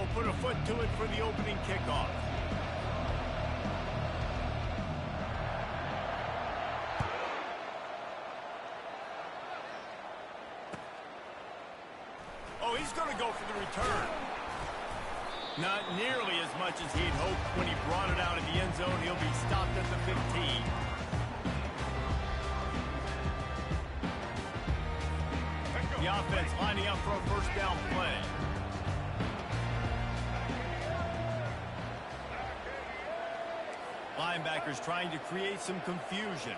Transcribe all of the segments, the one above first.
will put a foot to it for the opening kickoff. Oh, he's going to go for the return. Not nearly as much as he'd hoped when he brought it out of the end zone. He'll be stopped at the 15. The offense lining up for a first down play. Linebackers trying to create some confusion.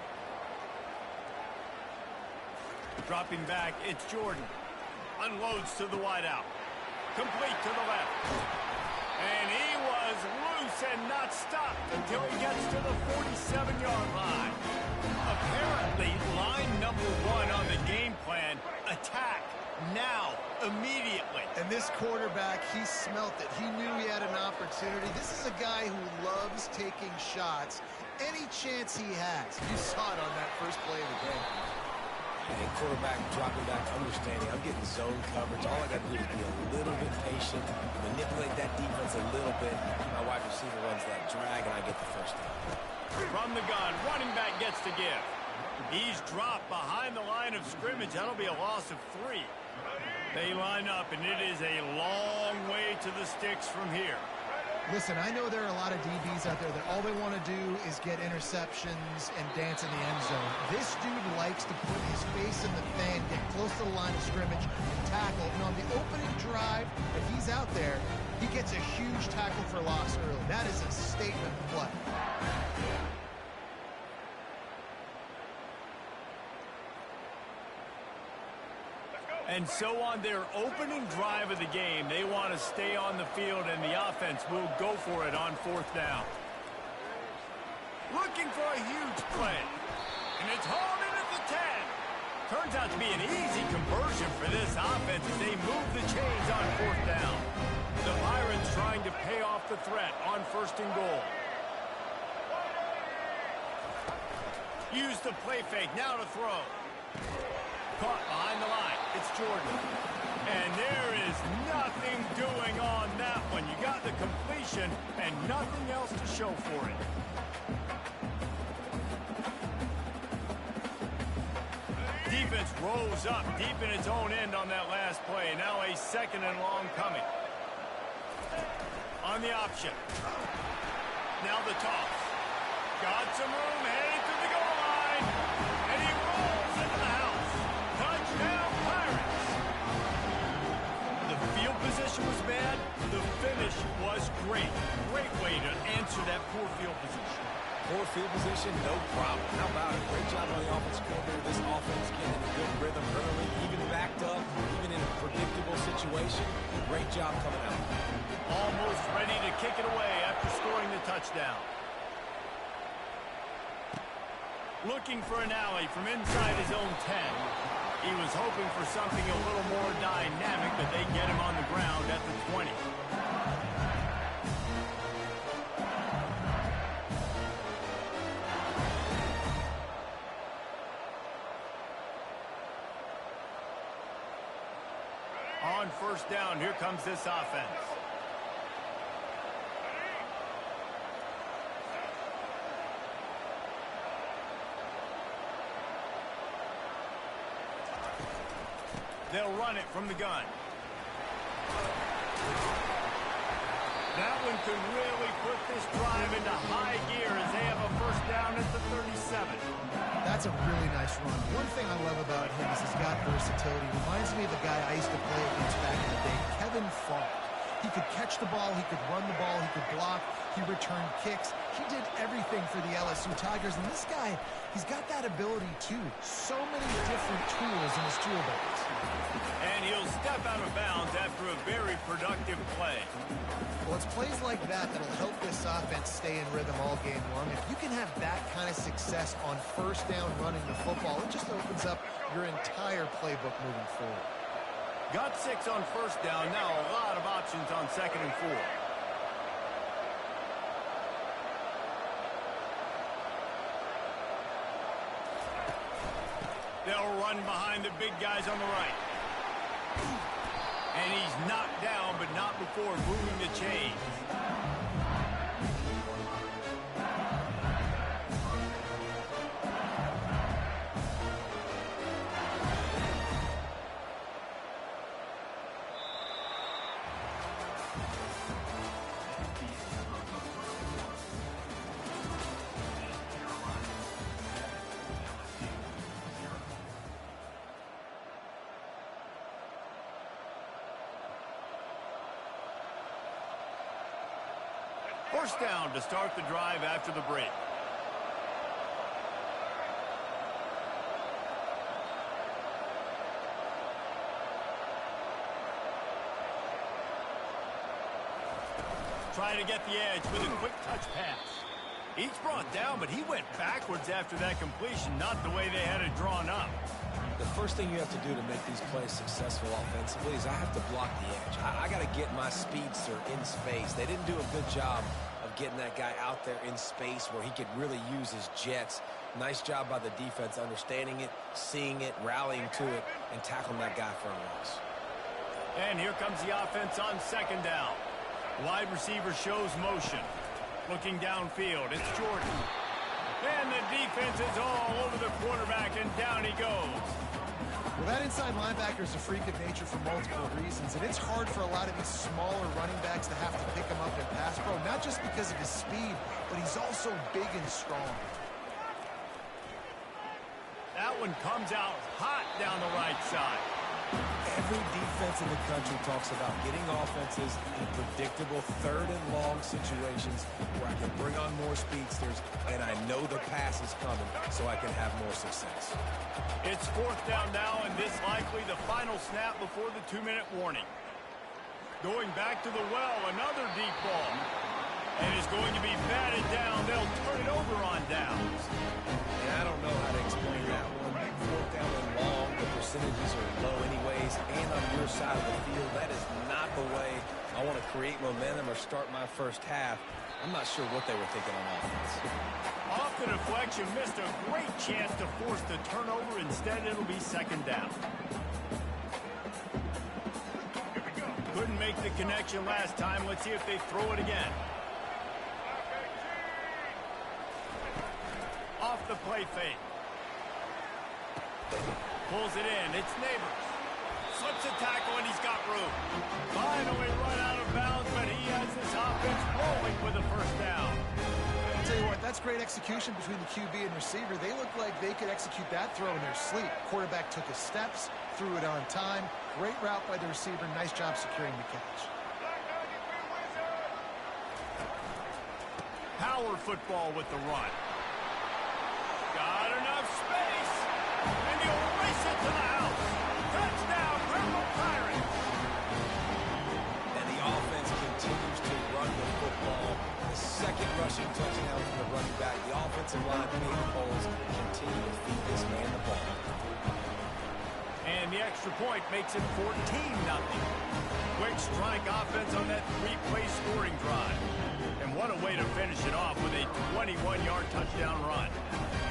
Dropping back, it's Jordan. Unloads to the wideout. Complete to the left. And he was loose and not stopped until he gets to the 47-yard line. Apparently, line number one on the game plan, attack now, immediately. And this quarterback, he smelt it. He knew he had an opportunity. This is a guy who loves taking shots any chance he has. You saw it on that first play of the game. And quarterback dropping back, understanding I'm getting zone coverage. All I got to do is be a little bit patient, manipulate that defense a little bit. My wide receiver runs that drag, and I get the first down. From the gun, running back gets to give. He's dropped behind the line of scrimmage. That'll be a loss of 3. They line up, and it is a long way to the sticks from here. Listen, I know there are a lot of DBs out there that all they want to do is get interceptions and dance in the end zone. This dude likes to put his face in the fan, get close to the line of scrimmage, and tackle. And on the opening drive, if he's out there, he gets a huge tackle for loss early. That is a statement play. And so on their opening drive of the game, they want to stay on the field, and the offense will go for it on 4th down. Looking for a huge play. And it's hauled in at the 10. Turns out to be an easy conversion for this offense as they move the chains on 4th down. The Pirates trying to pay off the threat on 1st and goal. Use the play fake, now to throw. Caught behind the line. It's Jordan. And there is nothing doing on that one. You got the completion and nothing else to show for it. Defense rolls up deep in its own end on that last play. Now a 2nd and long coming. On the option. Now the toss. Got some room, headed to the goal line. And he rolls into the house. Touchdown, Pirates. The field position was bad. The finish was great. Great way to answer that poor field position. Poor field position, no problem. How about it? Great job on the offensive coordinator. This offense getting in a good rhythm early, even backed up, even in a predictable situation. Great job coming out. Almost ready to kick it away after scoring the touchdown. Looking for an alley from inside his own 10. He was hoping for something a little more dynamic, but they get him on the ground at the 20. On 1st down, here comes this offense. They'll run it from the gun. That one could really put this drive into high gear as they have a 1st down at the 37. That's a really nice run. One thing I love about him is he's got versatility. Reminds me of the guy I used to play against back in the day, Kevin Falk. He could catch the ball, he could run the ball, he could block, he returned kicks. He did everything for the LSU Tigers, and this guy, he's got that ability too. So many different tools in his toolbox. And he'll step out of bounds after a very productive play. Well, it's plays like that that'll help this offense stay in rhythm all game long. If you can have that kind of success on 1st down running the football, it just opens up your entire playbook moving forward. Got 6 on 1st down. Now a lot of options on 2nd and 4. They'll run behind the big guys on the right. And he's knocked down, but not before moving the chains. First down to start the drive after the break. Trying to get the edge with a quick touch pass. Each brought down, but he went backwards after that completion, not the way they had it drawn up. The first thing you have to do to make these plays successful offensively is I have to block the edge. I got to get my speedster in space. They didn't do a good job of getting that guy out there in space where he could really use his jets. Nice job by the defense understanding it, seeing it, rallying to it, and tackling that guy for a loss. And here comes the offense on second down. Wide receiver shows motion. Looking downfield, it's Jordan. And the defense is all over the quarterback, and down he goes. Well, that inside linebacker is a freak of nature for multiple reasons, and it's hard for a lot of these smaller running backs to have to pick him up in pass pro, not just because of his speed, but he's also big and strong. That one comes out hot down the right side. Every defense in the country talks about getting offenses in predictable third and long situations where I can bring on more speedsters and I know the pass is coming so I can have more success. It's fourth down now, and this likely the final snap before the 2-minute warning. Going back to the well, another deep ball. And it's going to be batted down. They'll turn it over on downs. And I don't know how to explain that one. Fourth down and long, the percentages are low anyways, and on your side of the field, that is not the way I want to create momentum or start my first half. I'm not sure what they were thinking on offense. Off the deflection, missed a great chance to force the turnover. Instead, it'll be second down. Couldn't make the connection last time. Let's see if they throw it again. Off the play fake. Pulls it in. It's Neighbors. Slips a tackle, and he's got room. Finally run out of bounds, but he has this offense rolling with a first down. I'll tell you what, that's great execution between the QB and receiver. They look like they could execute that throw in their sleep. Quarterback took his steps, threw it on time. Great route by the receiver. Nice job securing the catch. Power football with the run. Got enough space. And he'll race it to the house. Touchdown, Purple Pirates. And the offense continues to run the football. The second rushing touchdown from the running back. The offensive line made the holes. Continue to feed this man the ball. And the extra point makes it 14-0. Quick strike offense on that three-play scoring drive. And what a way to finish it off with a 21-yard touchdown run.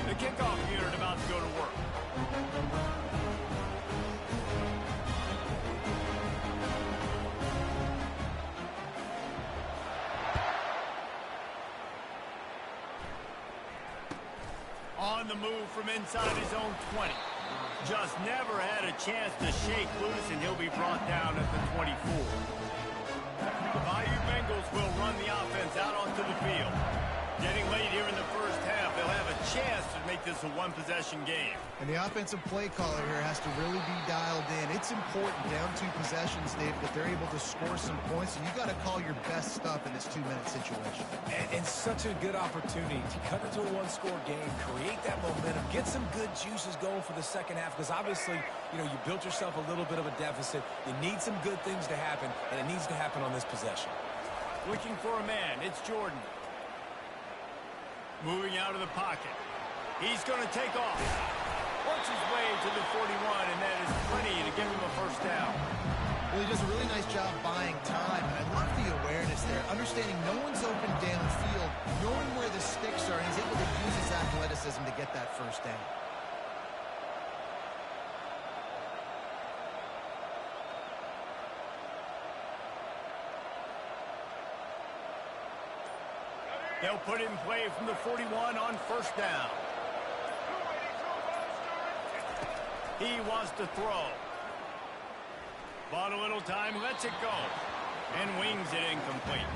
The kickoff unit about to go to work. On the move from inside his own 20. Just never had a chance to shake loose, and he'll be brought down at the 24. The Bayou Bengals will run the offense out onto the field. Getting late here in the first half, they'll have a chance to make this a one-possession game. And the offensive play caller here has to really be dialed in. It's important down 2 possessions, Dave, that they're able to score some points. And you got to call your best stuff in this 2-minute situation. And such a good opportunity to cut into a one-score game, create that momentum, get some good juices going for the second half. Because obviously, you know, you built yourself a little bit of a deficit. You need some good things to happen, and it needs to happen on this possession. Looking for a man. It's Jordan. Moving out of the pocket. He's going to take off. Works his way to the 41, and that is plenty to give him a first down. Well, he does a really nice job buying time, and I love the awareness there. Understanding no one's open downfield, knowing where the sticks are, and he's able to use his athleticism to get that first down. They'll put it in play from the 41 on first down. He wants to throw. Bought a little time, lets it go, and wings it incomplete.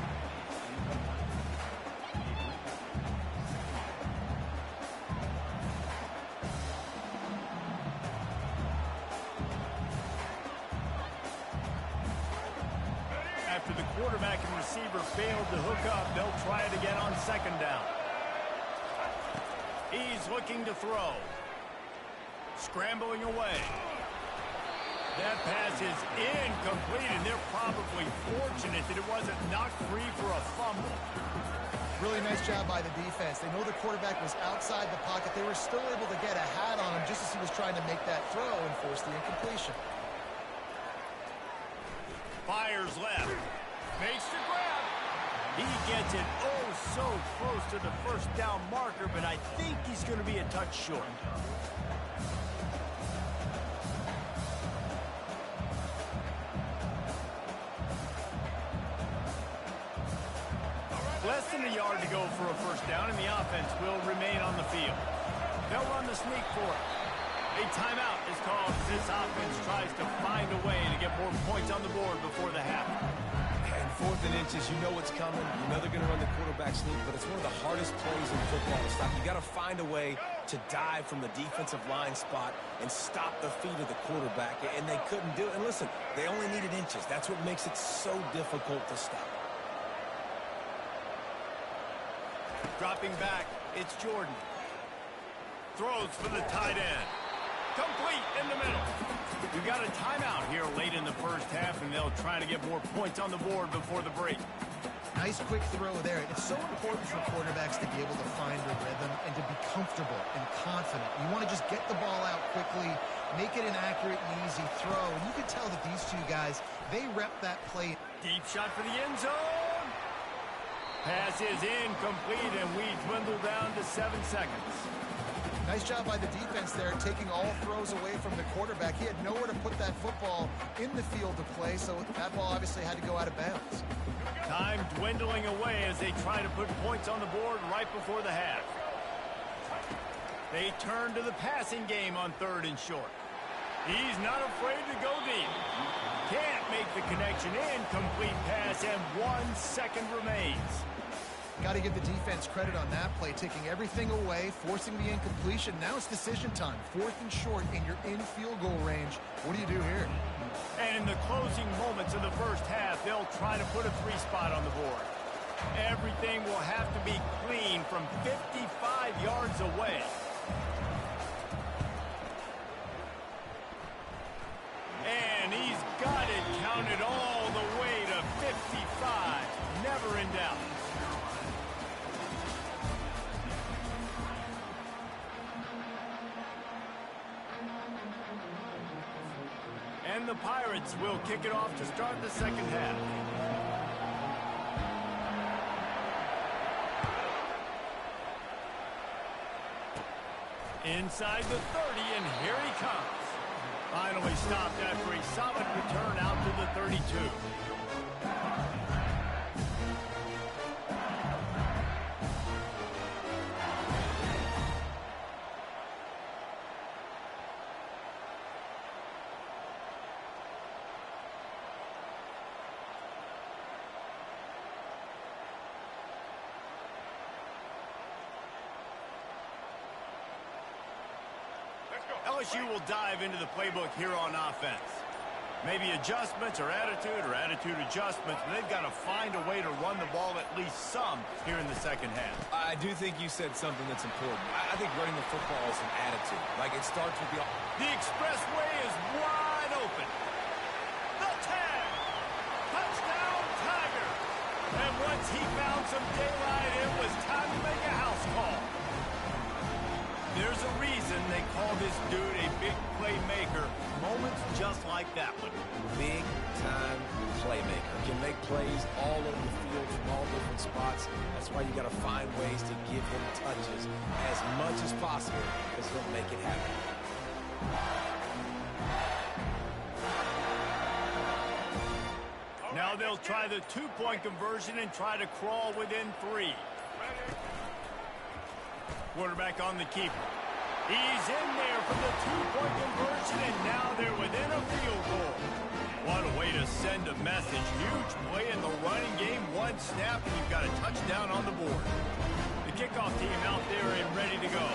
After the quarterback and receiver failed to hook up, they'll try it again on second down. He's looking to throw. Scrambling away. That pass is incomplete, and they're probably fortunate that it wasn't knocked free for a fumble. Really nice job by the defense. They know the quarterback was outside the pocket. They were still able to get a hat on him just as he was trying to make that throw and force the incompletion. Fires left. Makes the grab. He gets it oh so close to the first down marker, but I think he's going to be a touch short. Less than a yard to go for a first down, and the offense will remain on the field. They'll run the sneak for it. A timeout is called as this offense tries to find a way to get more points on the board before the half. And 4th and inches, you know what's coming. You know they're going to run the quarterback sneak, but it's one of the hardest plays in football to stop. You got to find a way to dive from the defensive line spot and stop the feet of the quarterback, and they couldn't do it. And listen, they only needed inches. That's what makes it so difficult to stop. Dropping back, it's Jordan. Throws for the tight end. Complete in the middle. We've got a timeout here late in the first half, and they'll try to get more points on the board before the break. Nice quick throw there. It's so important for quarterbacks to be able to find a rhythm and to be comfortable and confident. You want to just get the ball out quickly, make it an accurate and easy throw. And you can tell that these two guys, they rep that play. Deep shot for the end zone. Pass is incomplete, and we dwindle down to 7 seconds. Nice job by the defense there, taking all throws away from the quarterback. He had nowhere to put that football in the field to play, so that ball obviously had to go out of bounds. Time dwindling away as they try to put points on the board right before the half. They turn to the passing game on 3rd and short. He's not afraid to go deep. Can't make the connection. Incomplete pass, and 1 second remains. Got to give the defense credit on that play, taking everything away, forcing the incompletion. Now it's decision time. 4th and short, and you're in field goal range. What do you do here? And in the closing moments of the first half, they'll try to put a 3 spot on the board. Everything will have to be clean from 55 yards away. And he's got it counted all the way to 55. Never in doubt. And the Pirates will kick it off to start the second half. Inside the 30, and here he comes. Finally stopped after a solid return out to the 32. LSU will dive into the playbook here on offense. Maybe adjustments or attitude adjustments, but they've got to find a way to run the ball at least some here in the second half. I do think you said something that's important. I think running the football is an attitude. Like, it starts with the expressway is wide open. The tag. Touchdown, Tiger. And once he found some daylight, it was time to make a house call. There's a reason they call this dude a big playmaker. Moments just like that one. Big-time playmaker. Can make plays all over the field from all different spots. That's why you got to find ways to give him touches as much as possible, because he'll make it happen. Now they'll try the 2-point conversion and try to crawl within 3. Quarterback on the keeper. He's in there for the two-point conversion, and now they're within a field goal. What a way to send a message. Huge play in the running game. One snap, and you've got a touchdown on the board. The kickoff team out there and ready to go.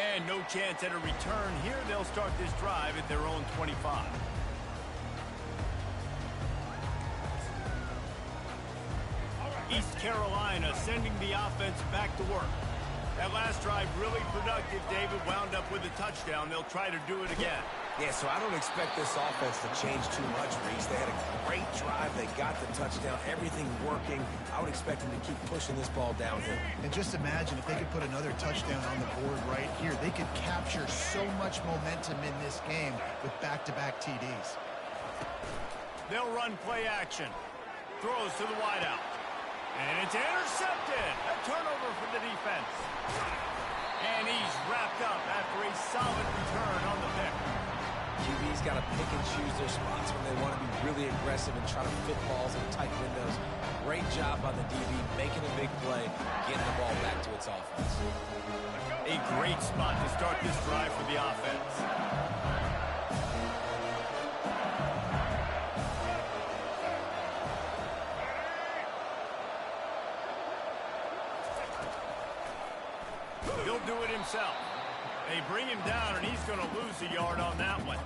And no chance at a return here. They'll start this drive at their own 25. East Carolina sending the offense back to work. That last drive really productive, David. Wound up with a touchdown. They'll try to do it again. Yeah, so I don't expect this offense to change too much, Reeves. They had a great drive. They got the touchdown. Everything working. I would expect them to keep pushing this ball downhill. And just imagine if they could put another touchdown on the board right here. They could capture so much momentum in this game with back-to-back TDs. They'll run play action. Throws to the wideout. And it's intercepted. A turnover for the defense. And he's wrapped up after a solid return on the pick. QB's got to pick and choose their spots when they want to be really aggressive and try to fit balls in tight windows. Great job by the DB, making a big play, getting the ball back to its offense. A great spot to start this drive for the offense. He'll do it himself. They bring him down, and he's going to lose a yard on that one.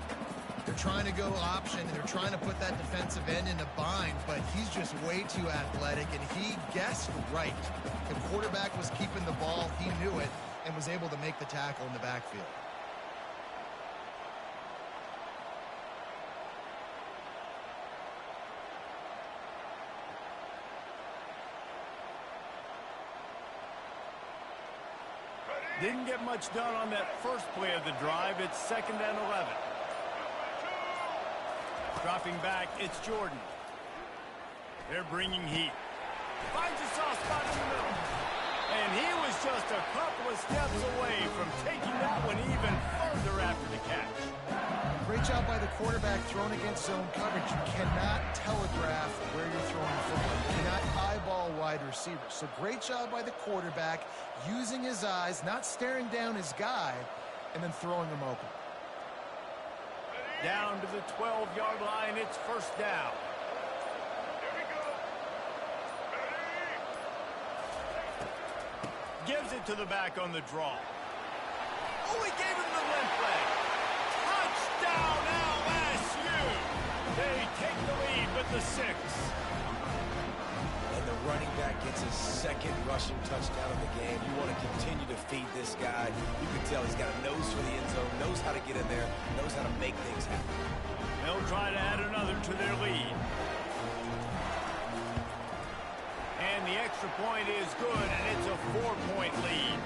They're trying to go option, and they're trying to put that defensive end in a bind, but he's just way too athletic, and he guessed right. The quarterback was keeping the ball. He knew it and was able to make the tackle in the backfield. Didn't get much done on that first play of the drive. It's 2nd and 11. Dropping back, it's Jordan. They're bringing heat. Finds a soft spot in the middle. And he was just a couple of steps away from taking that one even further after the catch. Great job by the quarterback throwing against zone coverage. You cannot telegraph where you're throwing the football. You cannot eyeball wide receivers. So great job by the quarterback using his eyes, not staring down his guy, and then throwing him open. Down to the 12-yard line, it's 1st down. Gives it to the back on the draw. Oh, he gave him the limp leg. Touchdown, LSU! They take the lead with the 6. And the running back gets his 2nd rushing touchdown of the game. You want to continue to feed this guy. You can tell he's got a nose for the end zone, knows how to get in there, knows how to make things happen. They'll try to add another to their lead. And the extra point is good, and it's a 4-point lead.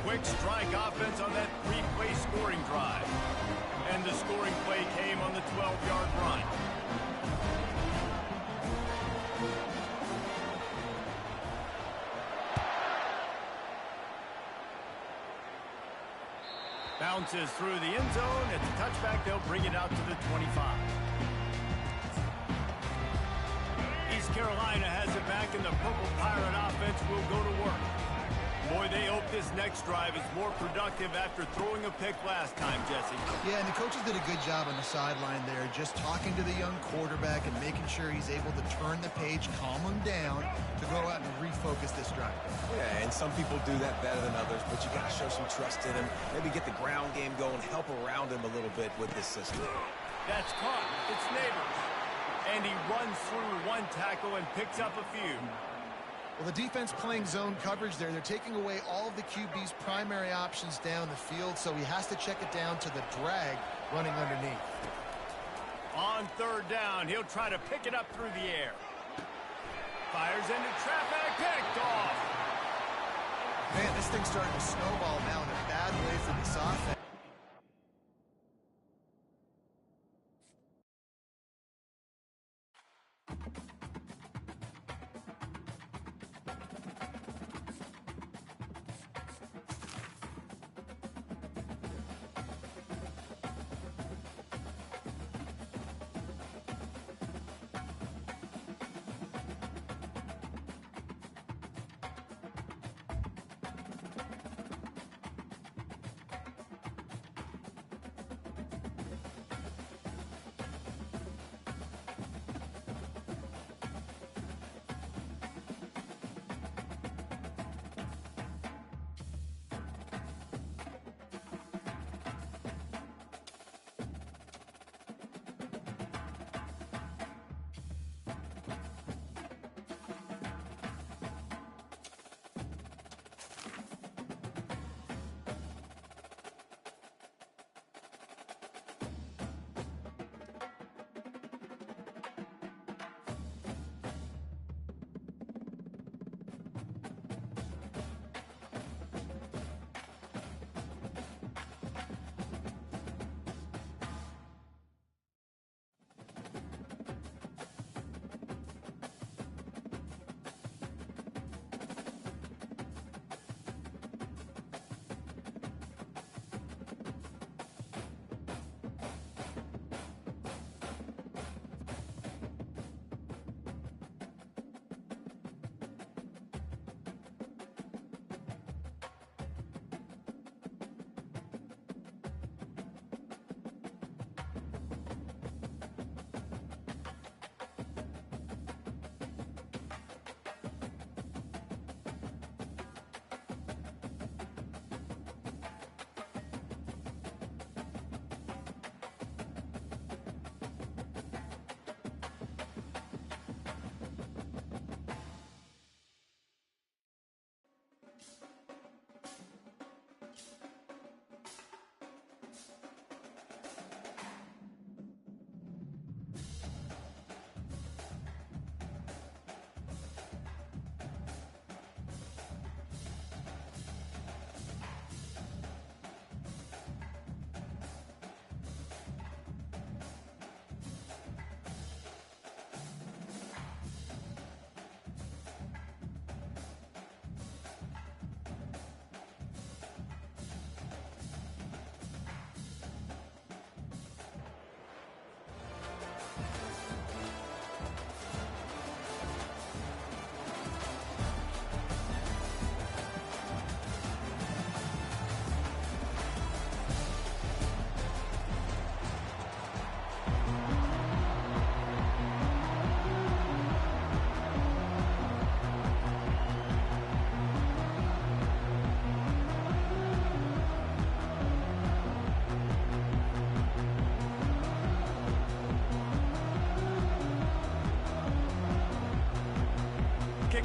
Quick strike offense on that 3-play scoring drive. And the scoring play came on the 12-yard run. Bounces through the end zone. It's a touchback. They'll bring it out to the 25. East Carolina has it back, and the Purple Pirate offense will go to work. Boy, they hope this next drive is more productive after throwing a pick last time, Jesse. Yeah, and the coaches did a good job on the sideline there, just talking to the young quarterback and making sure he's able to turn the page, calm him down, to go out and refocus this drive. Yeah, and some people do that better than others, but you got to show some trust in him. Maybe get the ground game going, help around him a little bit with this system. That's caught. It's Neighbors. And he runs through one tackle and picks up a few. Well, the defense playing zone coverage there. They're taking away all of the QB's primary options down the field, so he has to check it down to the drag running underneath. On 3rd down, he'll try to pick it up through the air. Fires into traffic, picked off. Man, this thing's starting to snowball now in a bad way for this offense.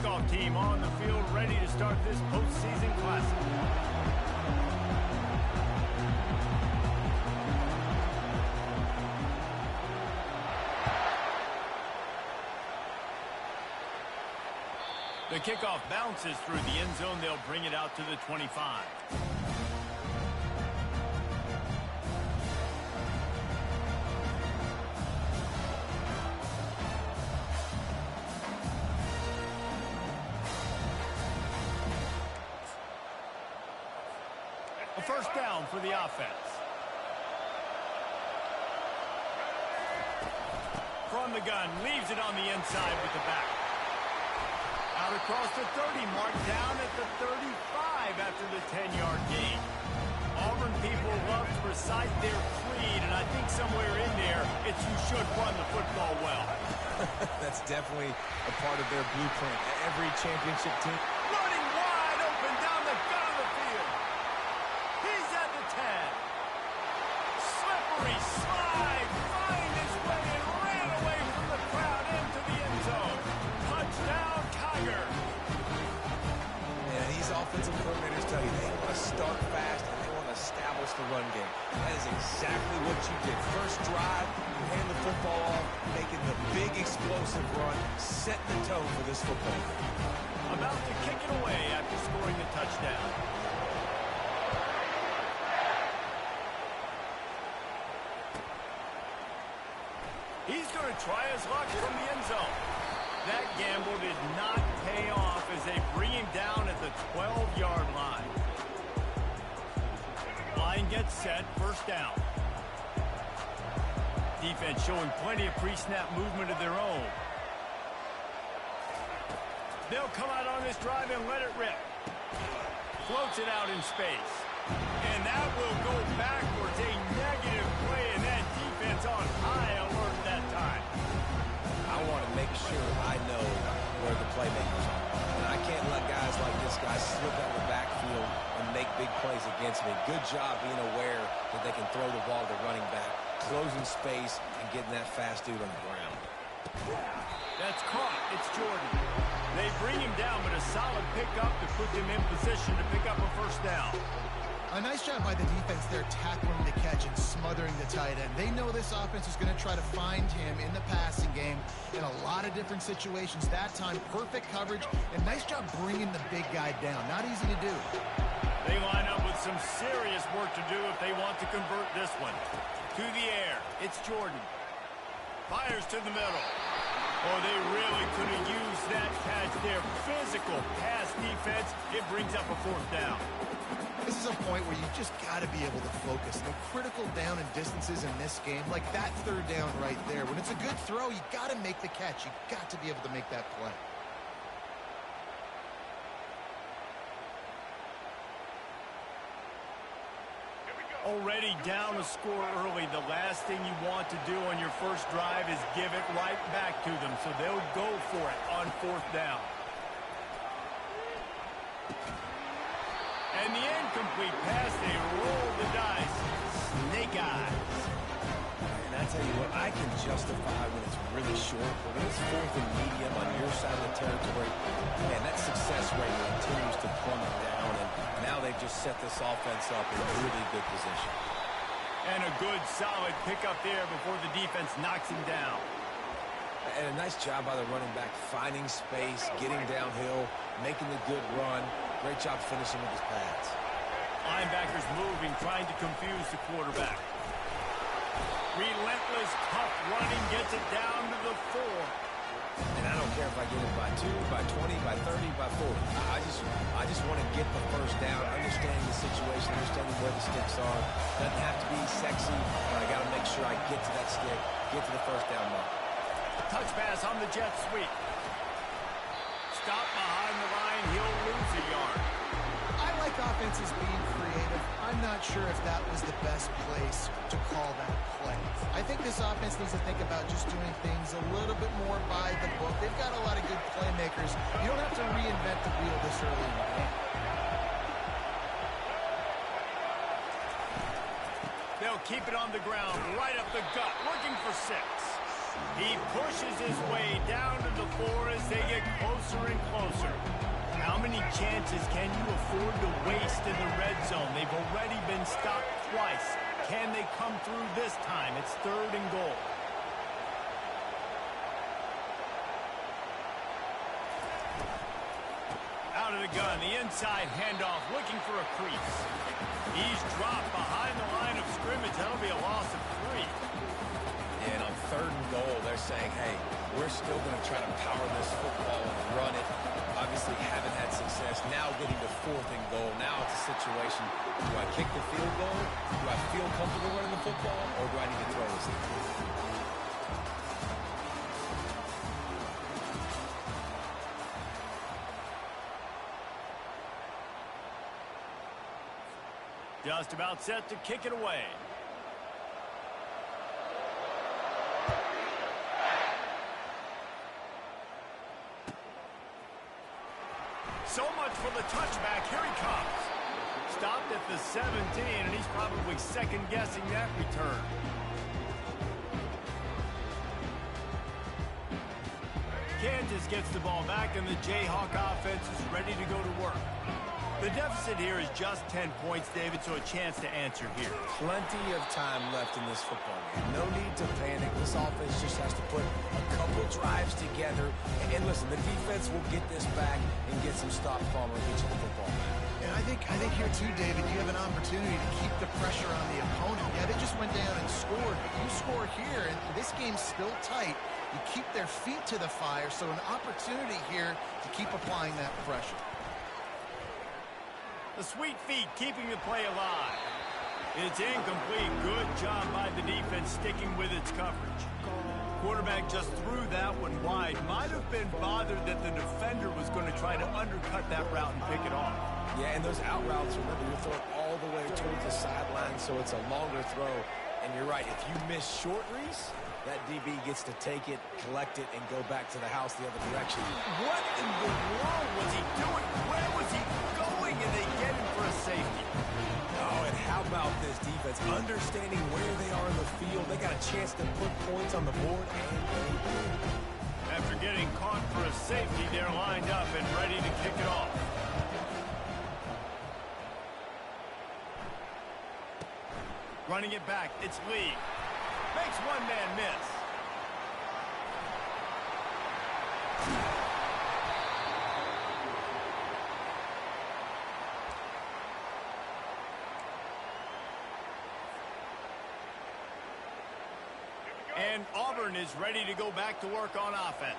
kickoff team on the field ready to start this postseason classic. The kickoff bounces through the end zone. They'll bring it out to the 25. A first down for the offense. From the gun, leaves it on the inside with the back. Out across the 30 mark, down at the 35 after the 10-yard gain. Auburn people love to recite their creed, and I think somewhere in there, it's you should run the football well. That's definitely a part of their blueprint. Every championship team. Running wide open down the gut of the field. He's at the 10. Slippery slide, find his way and ran away from the crowd into the end zone. Touchdown, Tiger. Yeah, these offensive coordinators tell you they want to start fast and they want to establish the run game. That is exactly what you did. First drive, you hand the football off, making the big explosive run, setting the tone for this football game. About to kick it away after scoring a touchdown. He's going to try his luck from the end zone. That gamble did not pay off as they bring him down at the 12-yard line. Line gets set, first down. Defense showing plenty of pre-snap movement of their own. They'll come out on this drive and let it rip. Floats it out in space. And that will go backwards. A negative play, and that defense on high alert that time. I want to make sure I know where the playmakers are. And I can't let guys like this guy slip out of the backfield and make big plays against me. Good job being aware that they can throw the ball to running back, closing space, and getting that fast dude on the ground. That's caught. It's Jordan. They bring him down, but a solid pickup to put them in position to pick up a first down. A nice job by the defense there tackling the catch and smothering the tight end. They know this offense is going to try to find him in the passing game in a lot of different situations. That time, perfect coverage, and nice job bringing the big guy down. Not easy to do. They line up with some serious work to do if they want to convert this one. To the air, it's Jordan. Fires to the middle. Oh, they really could have used that catch there. Physical pass defense. It brings up a fourth down. This is a point where you've just got to be able to focus. No critical down and distances in this game, like that third down right there. When it's a good throw, you got to make the catch. You got to be able to make that play. Already down a score early. The last thing you want to do on your first drive is give it right back to them. So they'll go for it on fourth down. And the incomplete pass, they roll the dice. Snake eyes. And I tell you what, I can justify when it's really short, but when it's fourth and medium on your side of the territory, man, that success rate continues to plummet down, and now they've just set this offense up in really good position. And a good, solid pickup there before the defense knocks him down. And a nice job by the running back, finding space, getting downhill, making the good run. Great job finishing with his pads. Linebackers moving, trying to confuse the quarterback. Relentless, tough running, gets it down to the 4. And I don't care if I get it by 2, by 20, by 30, by 40. I just want to get the first down, understanding the situation, understanding where the sticks are. Doesn't have to be sexy, but I got to make sure I get to that stick, get to the first down mark. Touch pass on the jet sweep. Stop behind the line, he'll lose a yard. I like offenses being creative. I'm not sure if that was the best place to call that play. I think this offense needs to think about just doing things a little bit more by the book. They've got a lot of good playmakers. You don't have to reinvent the wheel this early in the game. They'll keep it on the ground, right up the gut, looking for 6. He pushes his way down to the floor as they get closer and closer. How many chances can you afford to waste in the red zone? They've already been stopped twice. Can they come through this time? It's 3rd and goal. Out of the gun, the inside handoff, looking for a crease. He's dropped behind the line of scrimmage. That'll be a loss of 3. And on 3rd and goal, they're saying, hey, we're still going to try to power this football and run it. Obviously haven't had success. Now getting to 4th and goal. Now it's a situation, do I kick the field goal? Do I feel comfortable running the football? Or do I need to throw this thing? Just about set to kick it away. So much for the touchback. Here he comes. Stopped at the 17, and he's probably second-guessing that return. Kansas gets the ball back, and the Jayhawk offense is ready to go to work. The deficit here is just 10 points, David, so a chance to answer here. Plenty of time left in this football game. No need to panic. This offense just has to put a couple drives together. And listen, the defense will get this back and get some stop following and get you the football back. And I think here too, David, you have an opportunity to keep the pressure on the opponent. Yeah, they just went down and scored, but you score here, and this game's still tight. You keep their feet to the fire, so an opportunity here to keep applying that pressure. The sweet feet keeping the play alive. It's incomplete. Good job by the defense sticking with its coverage. Quarterback just threw that one wide. Might have been bothered that the defender was going to try to undercut that route and pick it off. Yeah, and those out routes, remember, you're throwing all the way towards the sideline, so it's a longer throw. And you're right, if you miss short, Reese, that DB gets to take it, collect it, and go back to the house the other direction. What in the world was he doing? Where was he going? And they get him for a safety. Oh, and how about this defense? Understanding where they are in the field. They got a chance to put points on the board, and they did. After getting caught for a safety, they're lined up and ready to kick it off. Running it back, it's Lee. Makes one man miss. And Auburn is ready to go back to work on offense.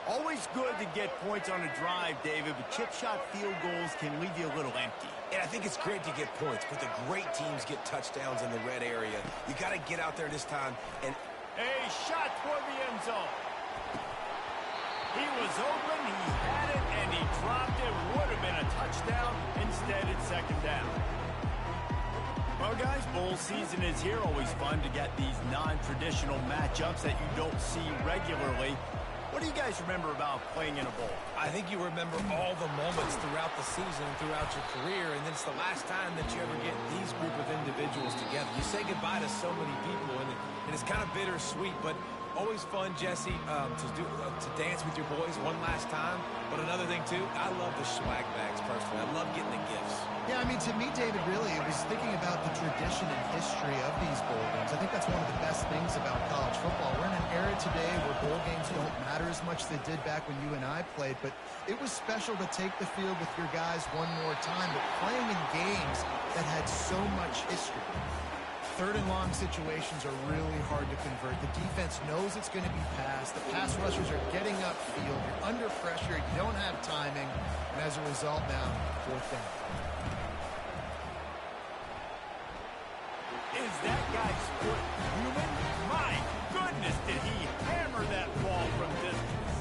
Always good to get points on a drive, David, but chip shot field goals can leave you a little empty. And I think it's great to get points, but the great teams get touchdowns in the red area. You got to get out there this time and... A shot toward the end zone. He was open, he had it, and he dropped it. Would have been a touchdown. Instead, it's second down. Well, guys, bowl season is here. Always fun to get these non-traditional matchups that you don't see regularly. What do you guys remember about playing in a bowl? I think you remember all the moments throughout the season and throughout your career, and then it's the last time that you ever get these group of individuals together. You say goodbye to so many people, and it's kind of bittersweet, but always fun, Jesse, to dance with your boys one last time. But another thing, too, I love the swag bags, personally. I love getting the gifts. Yeah, I mean, to me, David, really, it was thinking about the tradition and history of these bowl games. I think that's one of the best things about college football. We're in an era today where bowl games don't matter as much as they did back when you and I played, but it was special to take the field with your guys one more time, but playing in games that had so much history. Third and long situations are really hard to convert. The defense knows it's going to be passed. The pass rushers are getting upfield. You're under pressure. You don't have timing. And as a result now, fourth down. Is that guy's foot human? My goodness, did he hammer that ball from distance.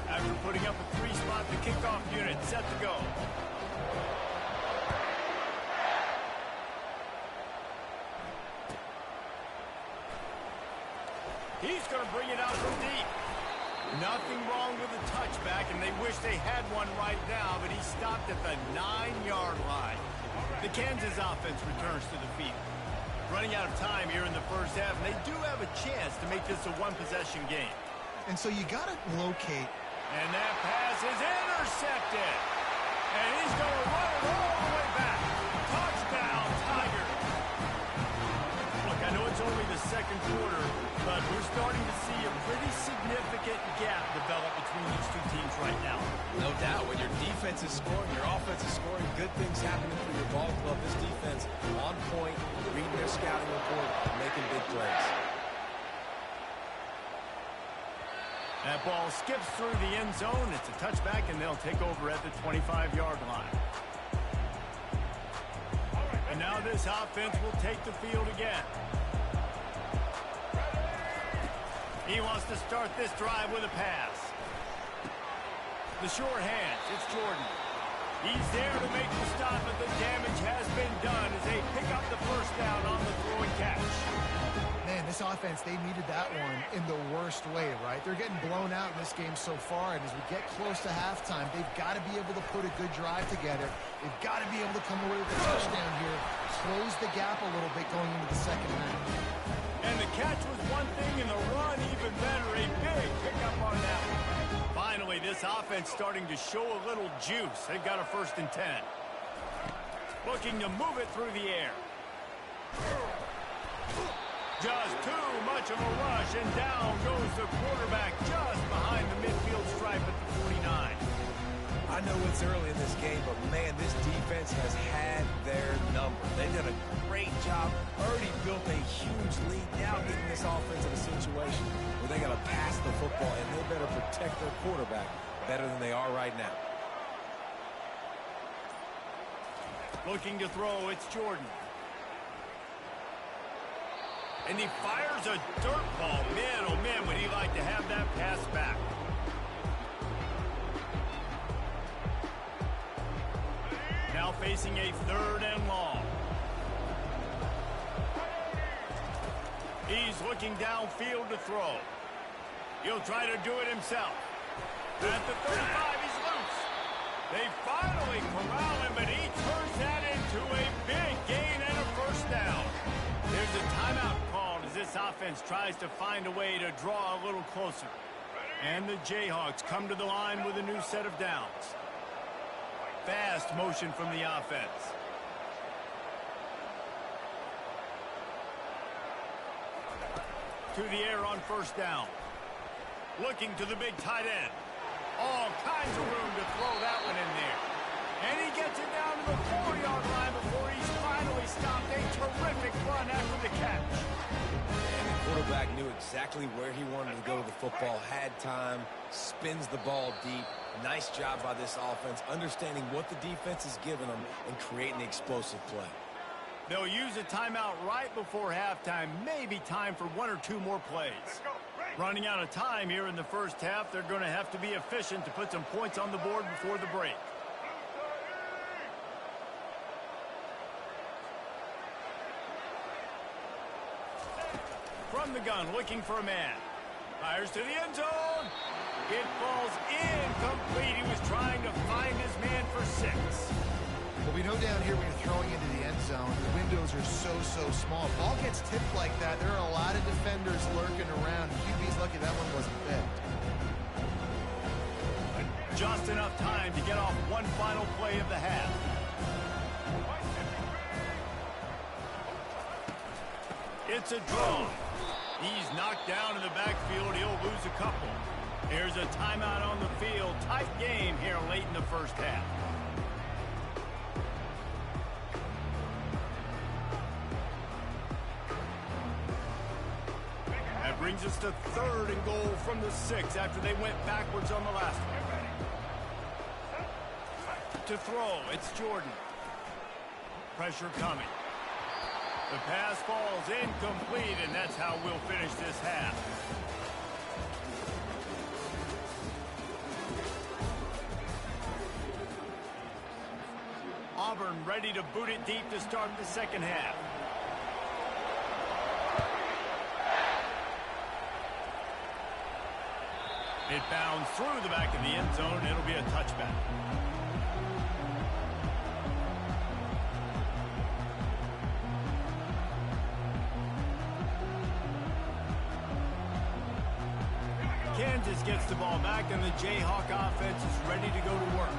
After putting up a 3-spot, the kickoff unit set to go. He's going to bring it out from deep. Nothing wrong with the touchback, and they wish they had one right now, but he stopped at the 9-yard line. The Kansas offense returns to the field. Running out of time here in the first half, and they do have a chance to make this a one-possession game. And so you got to locate. And that pass is intercepted. And he's going to run it all the way back. Touchdown, Tigers. Look, I know it's only the second quarter, but we're starting to see a pretty significant gap develop between these two teams right now. No doubt. When your defense is scoring, your offense is scoring, good things happening for your ball club. This defense on point, reading their scouting report, making big plays. That ball skips through the end zone. It's a touchback, and they'll take over at the 25-yard line. And now this offense will take the field again. He wants to start this drive with a pass. The short hands, it's Jordan. He's there to make the stop, but the damage has been done as they pick up the first down on the throw and catch. Man, this offense, they needed that one in the worst way, right? They're getting blown out in this game so far, and as we get close to halftime, they've got to be able to put a good drive together. They've got to be able to come away with a touchdown here, close the gap a little bit going into the second half. And the catch was one thing, and the run even better. A big pickup on that one. Finally, this offense starting to show a little juice. They've got a 1st and 10. Looking to move it through the air. Just too much of a rush, and down goes the quarterback just behind the midfield stripe at the 49. I know it's early in this game, but man, this defense has had their number. They've done a great job, already built a huge lead, now getting this offense in a situation where they got to pass the football, and they better protect their quarterback better than they are right now. Looking to throw, it's Jordan. And he fires a dirt ball. Man, oh man, would he like to have that pass back. Now facing a 3rd and long. He's looking downfield to throw. He'll try to do it himself. At the 35, he's loose. They finally corral him, but he turns that into a big gain and a first down. There's a timeout called as this offense tries to find a way to draw a little closer. And the Jayhawks come to the line with a new set of downs. Fast motion from the offense. To the air on 1st down. Looking to the big tight end. All kinds of room to throw that one in there. And he gets it down to the 4-yard line before he's finally stopped. A terrific run after the catch. And the quarterback knew exactly where he wanted to go with the football, had time, spins the ball deep. Nice job by this offense, understanding what the defense is giving them and creating the explosive play. They'll use a timeout right before halftime. Maybe time for 1 or 2 more plays. Running out of time here in the first half, they're going to have to be efficient to put some points on the board before the break. From the gun, looking for a man. Fires to the end zone. It falls incomplete. He was trying to find his man for 6. Well, we know down here when you're throwing into the end zone, the windows are so small. If ball gets tipped like that, there are a lot of defenders lurking around. QB's lucky that one wasn't picked. Just enough time to get off one final play of the half. It's a draw. He's knocked down in the backfield. He'll lose a couple. There's a timeout on the field. Tight game here late in the first half. That brings us to 3rd and goal from the 6 after they went backwards on the last one. To throw, it's Jordan. Pressure coming. The pass falls incomplete, and that's how we'll finish this half. Auburn ready to boot it deep to start the second half. It bounds through the back of the end zone. It'll be a touchback. Kansas gets the ball back, and the Jayhawk offense is ready to go to work.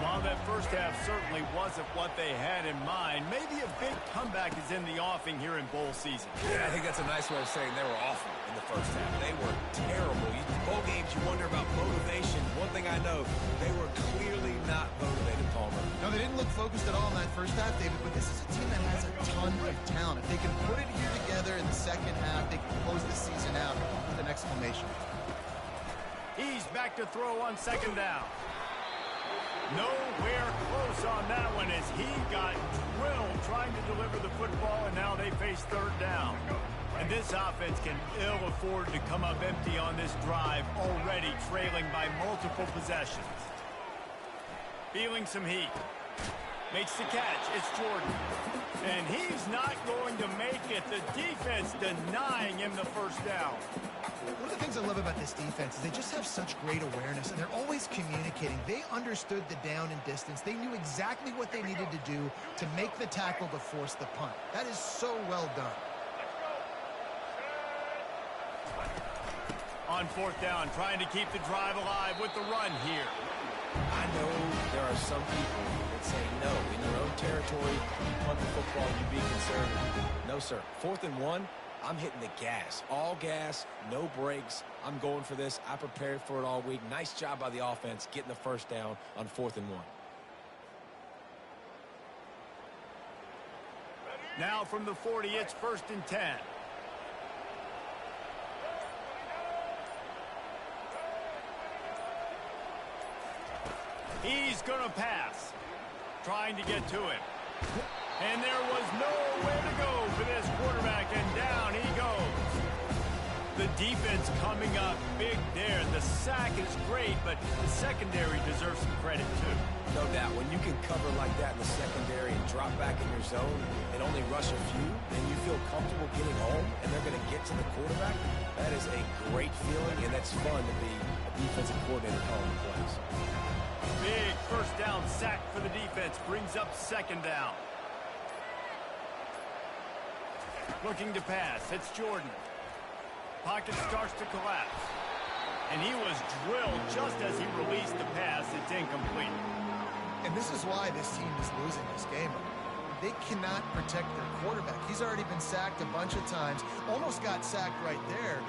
While that first half certainly wasn't what they had in mind, maybe a big comeback is in the offing here in bowl season. Yeah, I think that's a nice way of saying they were awful in the first half. They were terrible. Bowl games, you wonder about motivation. One thing I know, they were clearly not motivated, Palmer. No, they didn't look focused at all in that first half, David, but this is a team that has a ton of talent. If they can put it here together in the second half, they can close the season out with an exclamation. He's back to throw on second down. Nowhere close on that one as he got drilled trying to deliver the football, and now they face third down. And this offense can ill afford to come up empty on this drive, already trailing by multiple possessions. Feeling some heat. Makes the catch. It's Jordan. And he's not going to make it. The defense denying him the first down. One of the things I love about this defense is they just have such great awareness, and they're always communicating. They understood the down and distance. They knew exactly what they needed to do to make the tackle to force the punt. That is so well done. On fourth down, trying to keep the drive alive with the run here. I know there are some people that say no. In your own territory, you punt the football, you be conservative. No, sir. 4th and 1. I'm hitting the gas. All gas, no brakes. I'm going for this. I prepared for it all week. Nice job by the offense getting the first down on 4th and 1. Now from the 40, it's 1st and 10. He's going to pass. Trying to get to it. And there was nowhere to go for this quarterback, and down he goes. The defense coming up big there. The sack is great, but the secondary deserves some credit, too. No doubt. When you can cover like that in the secondary and drop back in your zone and only rush a few, and you feel comfortable getting home, and they're going to get to the quarterback, that is a great feeling, and that's fun to be a defensive coordinator calling the plays. Big first down sack for the defense. Brings up second down. Looking to pass. It's Jordan. Pocket starts to collapse. And he was drilled just as he released the pass. It's incomplete. And this is why this team is losing this game. They cannot protect their quarterback. He's already been sacked a bunch of times. Almost got sacked right there.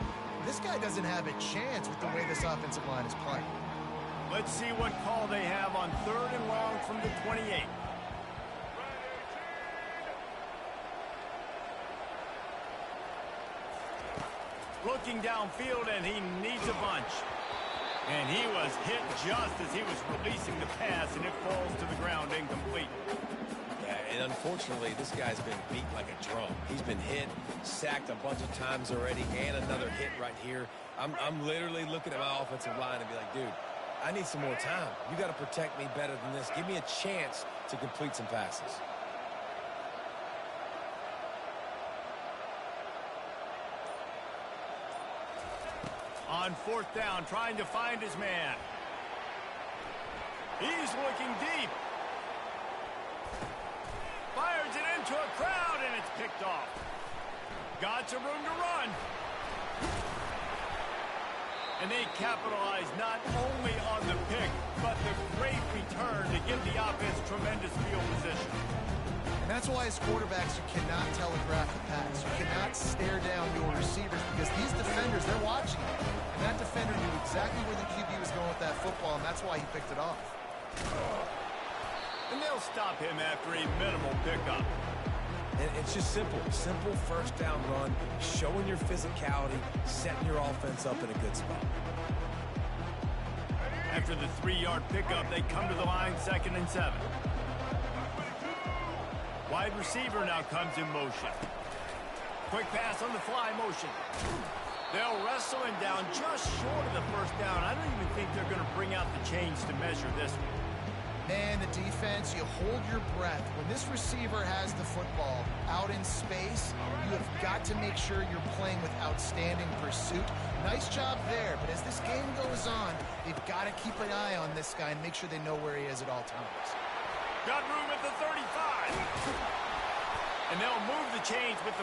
This guy doesn't have a chance with the way this offensive line is playing. Let's see what call they have on 3rd and long from the 28. Looking downfield, and he needs a bunch. And he was hit just as he was releasing the pass, and it falls to the ground incomplete. Yeah, and unfortunately, this guy's been beat like a drum. He's been hit, sacked a bunch of times already, and another hit right here. I'm literally looking at my offensive line and be like, dude, I need some more time. You got to protect me better than this. Give me a chance to complete some passes. On 4th down, trying to find his man. He's looking deep. Fires it into a crowd, and it's picked off. Got some room to run. And they capitalize not only on the pick, but the great return to give the offense tremendous field position. And that's why as quarterbacks, you cannot telegraph a pass. You cannot stare down your receivers because these defenders, they're watching you. And that defender knew exactly where the QB was going with that football, and that's why he picked it off. And they'll stop him after a minimal pickup. And it's just simple. Simple first down run, showing your physicality, setting your offense up in a good spot. After the 3-yard pickup, they come to the line 2nd and 7. Wide receiver now comes in motion. Quick pass on the fly motion. They'll wrestle him down just short of the first down. I don't even think they're going to bring out the chains to measure this one. Man, the defense, you hold your breath. When this receiver has the football out in space, you have got to make sure you're playing with outstanding pursuit. Nice job there, but as this game goes on, they've got to keep an eye on this guy and make sure they know where he is at all times. Got room at the 35. And they'll move the chains with the